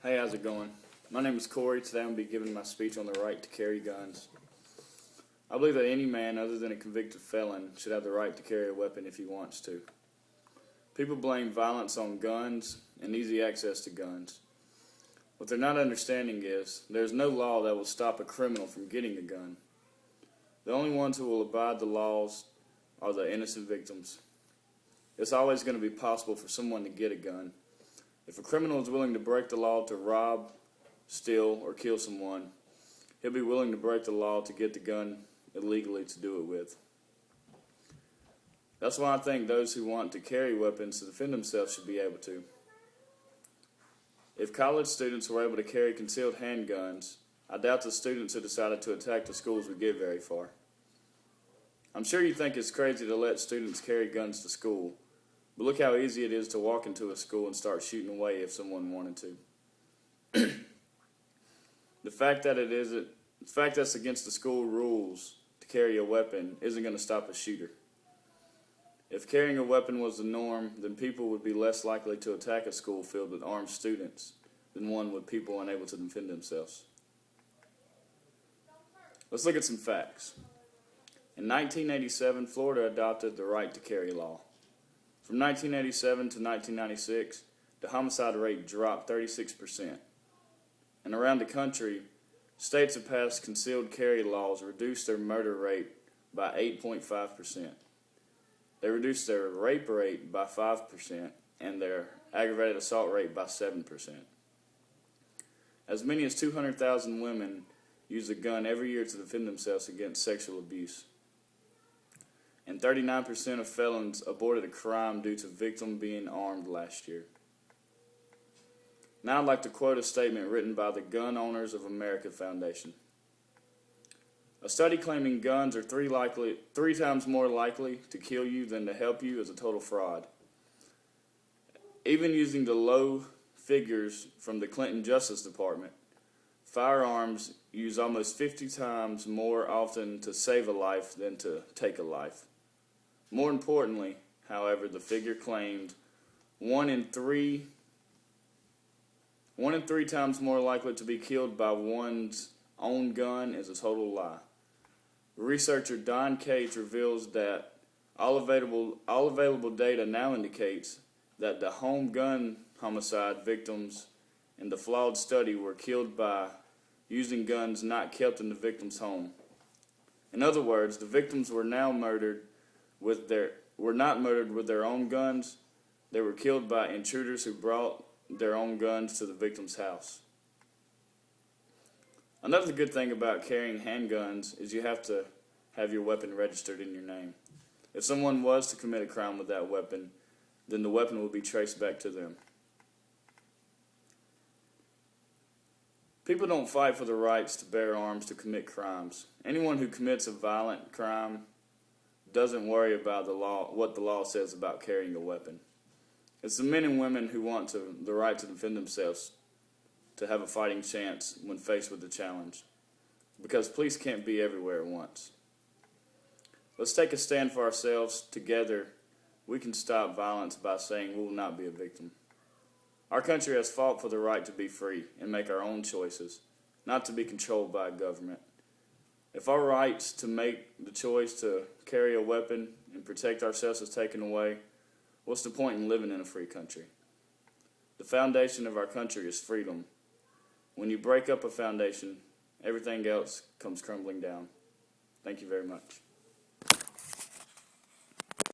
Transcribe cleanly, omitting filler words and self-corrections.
Hey, how's it going? My name is Corey. Today I'm going to be giving my speech on the right to carry guns. I believe that any man other than a convicted felon should have the right to carry a weapon if he wants to. People blame violence on guns and easy access to guns. What they're not understanding is there's no law that will stop a criminal from getting a gun. The only ones who will abide the laws are the innocent victims. It's always going to be possible for someone to get a gun. If a criminal is willing to break the law to rob, steal, or kill someone, he'll be willing to break the law to get the gun illegally to do it with. That's why I think those who want to carry weapons to defend themselves should be able to. If college students were able to carry concealed handguns, I doubt the students who decided to attack the schools would get very far. I'm sure you think it's crazy to let students carry guns to school, but look how easy it is to walk into a school and start shooting away if someone wanted to. The fact that's against the school rules to carry a weapon isn't going to stop a shooter. If carrying a weapon was the norm, then people would be less likely to attack a school filled with armed students than one with people unable to defend themselves. Let's look at some facts. In 1987, Florida adopted the right to carry law. From 1987 to 1996, the homicide rate dropped 36%. And around the country, states that passed concealed carry laws reduced their murder rate by 8.5%. They reduced their rape rate by 5% and their aggravated assault rate by 7%. As many as 200,000 women use a gun every year to defend themselves against sexual abuse. And 39% of felons aborted a crime due to victim being armed last year. Now I'd like to quote a statement written by the Gun Owners of America Foundation. A study claiming guns are three times more likely to kill you than to help you is a total fraud. Even using the low figures from the Clinton Justice Department, firearms use almost 50 times more often to save a life than to take a life. More importantly, however, the figure claimed one in three times more likely to be killed by one's own gun is a total lie. Researcher Don Cage reveals that all available data now indicates that the home gun homicide victims in the flawed study were killed by using guns not kept in the victim's home. In other words, the victims were not murdered with their own guns. They were killed by intruders who brought their own guns to the victim's house. Another good thing about carrying handguns is you have to have your weapon registered in your name. If someone was to commit a crime with that weapon, then the weapon will be traced back to them. People don't fight for the rights to bear arms to commit crimes. Anyone who commits a violent crime doesn't worry about what the law says about carrying a weapon. It's the men and women who want the right to defend themselves to have a fighting chance when faced with the challenge. Because police can't be everywhere at once. Let's take a stand for ourselves. Together, we can stop violence by saying we will not be a victim. Our country has fought for the right to be free and make our own choices, not to be controlled by a government. If our rights to make the choice to carry a weapon and protect ourselves is taken away, what's the point in living in a free country? The foundation of our country is freedom. When you break up a foundation, everything else comes crumbling down. Thank you very much.